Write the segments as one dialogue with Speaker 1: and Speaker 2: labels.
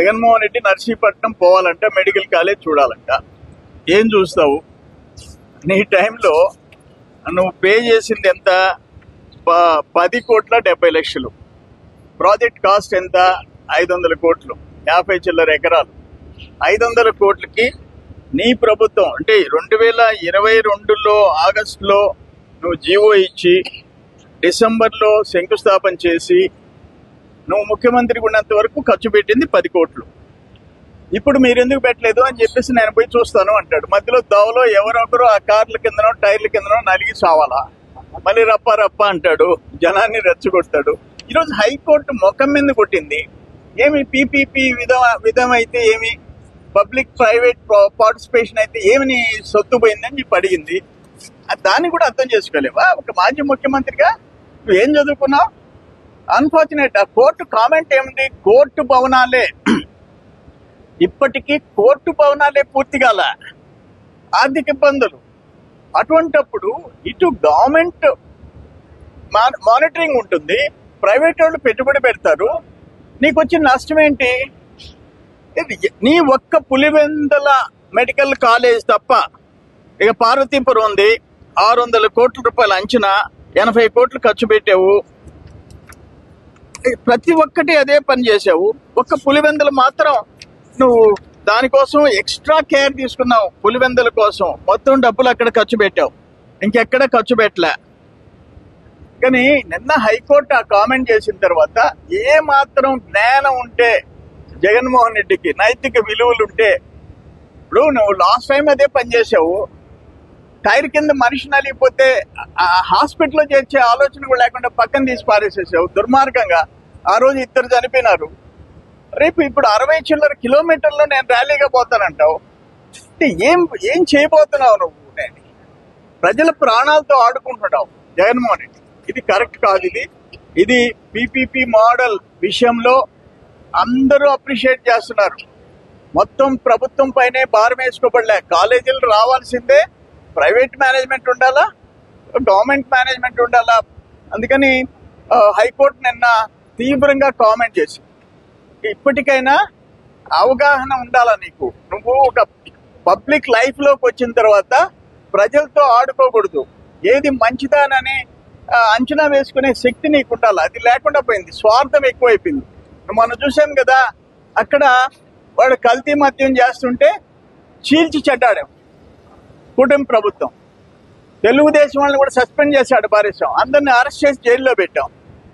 Speaker 1: జగన్మోహన్ రెడ్డి నర్సీపట్నం పోవాలంట, medical college చూడాలంట. ఏం చూస్తావు? నీ టైంలో నువ్వు పే చేసింది ఎంత? 10,70,00,000. ప్రాజెక్ట్ కాస్ట్ ఎంత? 500 కోట్లు, 50 చిల్లర ఎకరాలు. 500 కోట్లకి నీ ప్రభుత్వం అంటే 2022లో ఆగస్టులో నువ్వు జీవో ఇచ్చి డిసెంబర్లో శంకుస్థాపన చేసి నువ్వు ముఖ్యమంత్రికి ఉన్నంత వరకు ఖర్చు పెట్టింది 10 కోట్లు. ఇప్పుడు మీరు ఎందుకు పెట్టలేదు అని చెప్పేసి నేను పోయి చూస్తాను అంటాడు. మధ్యలో దోవలో ఎవరొకరు ఆ కార్ల కిందనో టైర్ల కిందనో నలిగి సావాలా, మళ్ళీ రప్ప రప్ప అంటాడు, జనాన్ని రెచ్చగొడతాడు. ఈరోజు హైకోర్టు ముఖం మీద కొట్టింది. ఏమి పీపీపీ విధం అయితే ఏమి, పబ్లిక్ ప్రైవేట్ పార్టిసిపేషన్ అయితే ఏమి నీ సొత్తు పోయిందని చెప్పి అడిగింది. దాన్ని కూడా అర్థం చేసుకోలేవా? ఒక మాజీ ముఖ్యమంత్రిగా నువ్వు ఏం చదువుకున్నావు? అన్ఫార్చునేట్. ఆ కోర్టు కామెంట్ ఏముంది? కోర్టు భవనాలే ఇప్పటికీ పూర్తి కాల, ఆర్థిక ఇబ్బందులు. అటువంటప్పుడు ఇటు గవర్నమెంట్ మానిటరింగ్ ఉంటుంది, ప్రైవేట్ వాళ్ళు పెట్టుబడి పెడతారు, నీకు వచ్చిన నష్టం ఏంటి? నీ ఒక్క పులివెందుల మెడికల్ కాలేజ్ తప్ప, ఇక పార్వతీపురం ఉంది, 600 కోట్ల రూపాయల అంచనా, 80 కోట్లు ఖర్చు పెట్టావు. ప్రతి ఒక్కటి అదే పని చేసావు. ఒక్క పులివెందులు మాత్రం నువ్వు దానికోసం ఎక్స్ట్రా కేర్ తీసుకున్నావు. పులివెందుల కోసం మొత్తం డబ్బులు అక్కడ ఖర్చు పెట్టావు, ఇంకెక్కడ ఖర్చు పెట్టలే. కానీ నిన్న హైకోర్టు ఆ కామెంట్ చేసిన తర్వాత ఏ మాత్రం జ్ఞానం ఉంటే జగన్మోహన్ రెడ్డికి, నైతిక విలువలు ఉంటే, ఇప్పుడు నువ్వు లాస్ట్ టైం అదే పని చేసావు. టైర్ కింద మనిషి నలిగిపోతే హాస్పిటల్లో చేర్చే ఆలోచన కూడా లేకుండా పక్కన తీసి పారేసేసావు దుర్మార్గంగా. ఆ రోజు 2 చనిపోయినారు. రేపు ఇప్పుడు 60 చిల్లర కిలోమీటర్లో నేను ర్యాలీగా పోతానంటావు. అంటే ఏం చేయబోతున్నావు నువ్వు? ప్రజల ప్రాణాలతో ఆడుకుంటున్నావు జగన్మోహన్ రెడ్డి. ఇది కరెక్ట్ కాదు. ఇది పీపీపీ మోడల్ విషయంలో అందరూ అప్రిషియేట్ చేస్తున్నారు. మొత్తం ప్రభుత్వం పైనే భారం వేసుకోబడలే. కాలేజీలు రావాల్సిందే, ప్రైవేట్ మేనేజ్మెంట్ ఉండాలా, గవర్నమెంట్ మేనేజ్మెంట్ ఉండాలా. అందుకని హైకోర్టు నిన్న తీవ్రంగా కామెంట్ చేసింది. ఇప్పటికైనా అవగాహన ఉండాలా నీకు. నువ్వు ఒక పబ్లిక్ లైఫ్లోకి వచ్చిన తర్వాత ప్రజలతో ఆడుకోకూడదు. ఏది మంచిదానని అంచనా వేసుకునే శక్తి నీకు ఉండాలి. అది లేకుండా పోయింది. స్వార్థం ఎక్కువైపోయింది. మనం చూసాం కదా, అక్కడ వాడు కల్తీ మద్యం చేస్తుంటే చీల్చి చెడ్డాడాం కూటమి ప్రభుత్వం. తెలుగుదేశం వాళ్ళని కూడా సస్పెండ్ చేశాడు, పారేశాం. అందరిని అరెస్ట్ చేసి జైల్లో పెట్టాం.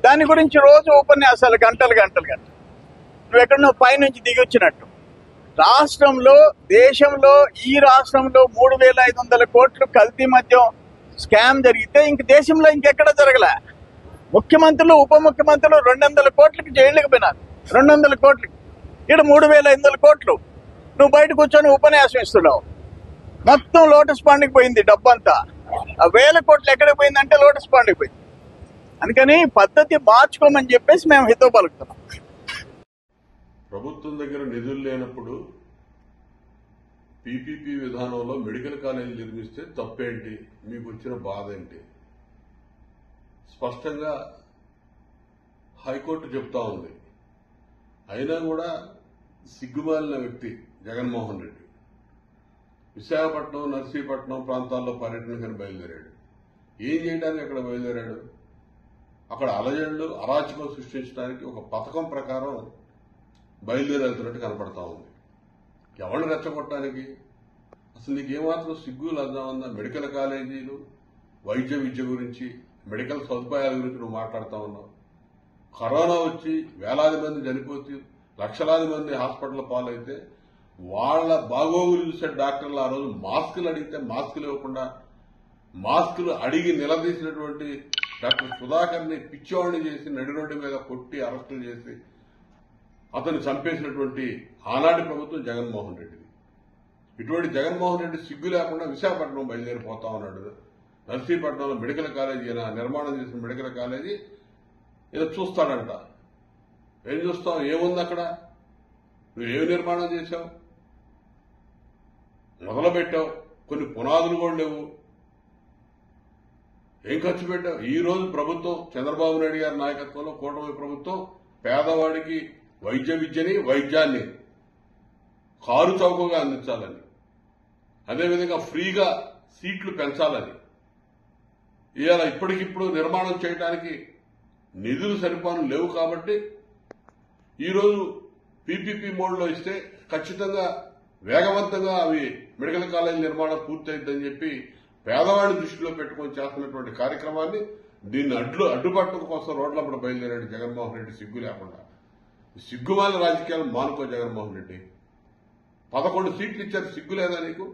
Speaker 1: దాని గురించి రోజు ఉపన్యాసాలు గంటలు. నువ్వు ఎక్కడో పైనుంచి దిగి వచ్చినట్టు. రాష్ట్రంలో, దేశంలో, ఈ రాష్ట్రంలో 3,500 కోట్లు కల్తీ మద్యం స్కామ్ జరిగితే ఇంక దేశంలో ఇంకెక్కడ జరగలే. ముఖ్యమంత్రులు, ఉప ముఖ్యమంత్రులు 200 కోట్లకి జైళ్ళకి పోయినారు. 200 కోట్లకి. ఇక్కడ 3,500 కోట్లు. నువ్వు బయట కూర్చొని ఉపన్యాసం ఇస్తున్నావు. మొత్తం లోటస్ పాండ్కి పోయింది డబ్బంతా. 1,000 కోట్లు ఎక్కడికి పోయిందంటే లోటస్ పాండ్కి పోయింది. అందుకని పద్ధతి మార్చుకోమని చెప్పేసి మేము హితో పలుకుతున్నాం.
Speaker 2: ప్రభుత్వం దగ్గర నిధులు లేనప్పుడు పీపీపీ విధానంలో మెడికల్ కాలేజీ నిర్మిస్తే తప్పేంటి? మీకు వచ్చిన బాధ ఏంటి? స్పష్టంగా హైకోర్టు చెప్తా ఉంది. అయినా కూడా సిగ్గుమాలిన వ్యక్తి జగన్మోహన్ రెడ్డి విశాఖపట్నం, నర్సీపట్నం ప్రాంతాల్లో పర్యటనకని బయలుదేరాడు. ఏం చేయడానికి అక్కడ బయలుదేరాడు? అక్కడ అలజడులు, అరాచకం సృష్టించడానికి ఒక పథకం ప్రకారం బయలుదేరుతున్నట్టు కనపడతా ఉంది. ఎవరిని రెచ్చగొట్టడానికి? అసలు నీకు ఏమాత్రం సిగ్గు లజ్జా ఉందా? మెడికల్ కాలేజీలు, వైద్య విద్య గురించి, మెడికల్ సదుపాయాల గురించి నువ్వు మాట్లాడుతూ ఉన్నావు. కరోనా వచ్చి వేలాది మంది చనిపోతే, లక్షలాది మంది హాస్పిటల్ పాలైతే వాళ్ల బాగోగులు చూసే డాక్టర్లు ఆ రోజు మాస్కులు అడిగితే మాస్కులు ఇవ్వకుండా, మాస్కులు అడిగి నిలదీసినటువంటి డాక్టర్ సుధాకర్ని పిచ్చివాడిని చేసి నడి రోడ్డు మీద కొట్టి అరెస్టులు చేసి అతను చంపేసినటువంటి ఆనాటి ప్రభుత్వం జగన్మోహన్ రెడ్డిది. ఇటువంటి జగన్మోహన్ రెడ్డి సిగ్గు లేకుండా విశాఖపట్నం బయలుదేరిపోతా ఉన్నాడు. నర్సీపట్నంలో మెడికల్ కాలేజీ, నిర్మాణం చేసిన మెడికల్ కాలేజీ ఏదో చూస్తాడంట. ఏం చూస్తావు? ఏముంది అక్కడ? నువ్వేమి నిర్మాణం చేశావు? మొదలుపెట్టావు, కొన్ని పునాదులు కూడా లేవు. ఏం ఖర్చు పెట్టావు? ఈ రోజు ప్రభుత్వం, చంద్రబాబు నాయుడు గారి నాయకత్వంలో కూటమి ప్రభుత్వం పేదవాడికి విద్యని వైద్యాన్ని కారు చౌకగా అందించాలని, అదేవిధంగా ఫ్రీగా సీట్లు పెంచాలని, ఇవాళ ఇప్పటికిప్పుడు నిర్మాణం చేయడానికి నిధులు సరిపాను లేవు కాబట్టి ఈరోజు పీపీపీ మోడ్లో ఇస్తే ఖచ్చితంగా వేగవంతంగా అవి మెడికల్ కాలేజీ నిర్మాణం పూర్తయిద్దని చెప్పి పేదవాడిని దృష్టిలో పెట్టుకొని చేస్తున్నటువంటి కార్యక్రమాన్ని దీన్ని అడ్డుపట్టడం కోసం రోడ్లప్పుడు బయలుదేరాడు జగన్మోహన్ రెడ్డి సిగ్గు లేకుండా. సిగ్గుమాల రాజకీయాలు మానుకో జగన్మోహన్ రెడ్డి. 11 సీట్లు ఇచ్చారు, సిగ్గు లేదా నీకు?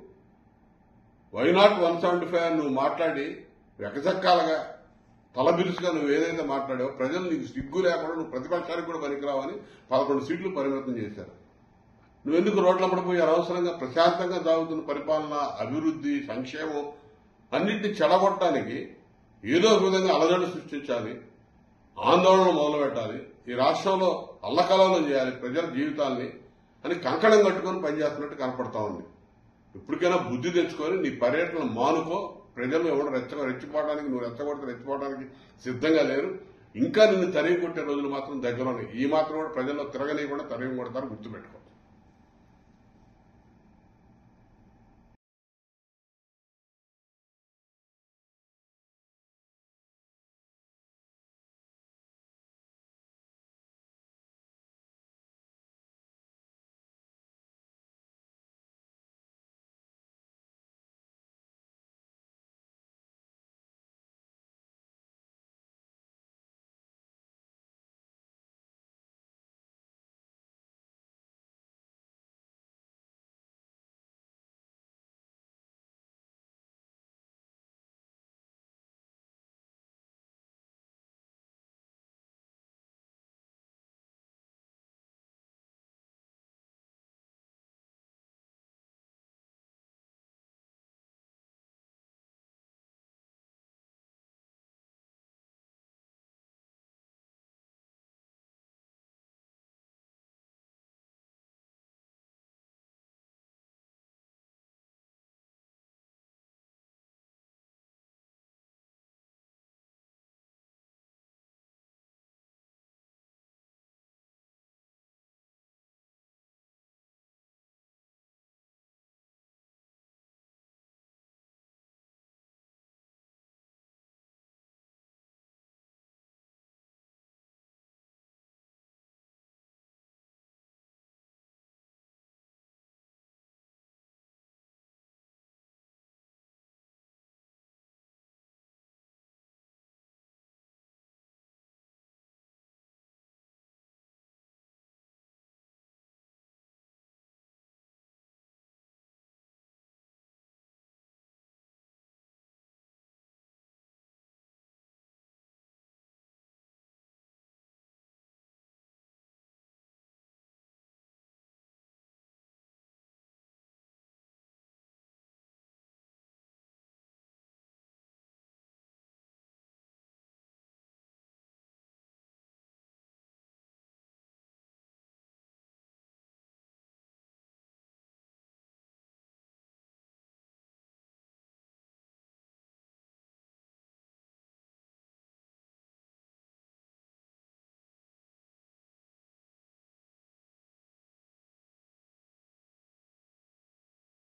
Speaker 2: వైనాట్ 175 నువ్వు మాట్లాడి వెకసక్కాలుగా తలబిరుసుగా నువ్వు ఏదైతే మాట్లాడావో ప్రజలు నీకు సిగ్గు లేకుండా నువ్వు ప్రతిపక్షానికి కూడా పనికిరావని 11 సీట్లు పరిమితం చేశారు. నువ్వెందుకు రోడ్లప్పుడు పోయి అనవసరంగా ప్రశాంతంగా సాగుతున్న పరిపాలన, అభివృద్ధి, సంక్షేమం అన్నింటినీ చెడగొట్టడానికి ఏదో ఒక విధంగా అలజడి సృష్టించాలి, ఆందోళన మొదలుపెట్టాలి, ఈ రాష్ట్రంలో అల్లకల్లోలం చేయాలి ప్రజల జీవితాల్ని అని కంకణం కట్టుకొని పనిచేస్తున్నట్టు కనపడతా ఉంది. ఇప్పటికైనా బుద్ధి తెచ్చుకొని నీ పర్యటన మానుకో. ప్రజలు ఎవరు రెచ్చిపోవడానికి, నువ్వు రెచ్చిపోవడానికి సిద్ధంగా లేరు. ఇంకా నిన్ను తరిగి కొట్టే రోజులు మాత్రం దగ్గర ఉన్నాయి. ఈ మాత్రం కూడా ప్రజల్లో తిరగని కూడా తరిగి కొడతారు, గుర్తుపెట్టుకో.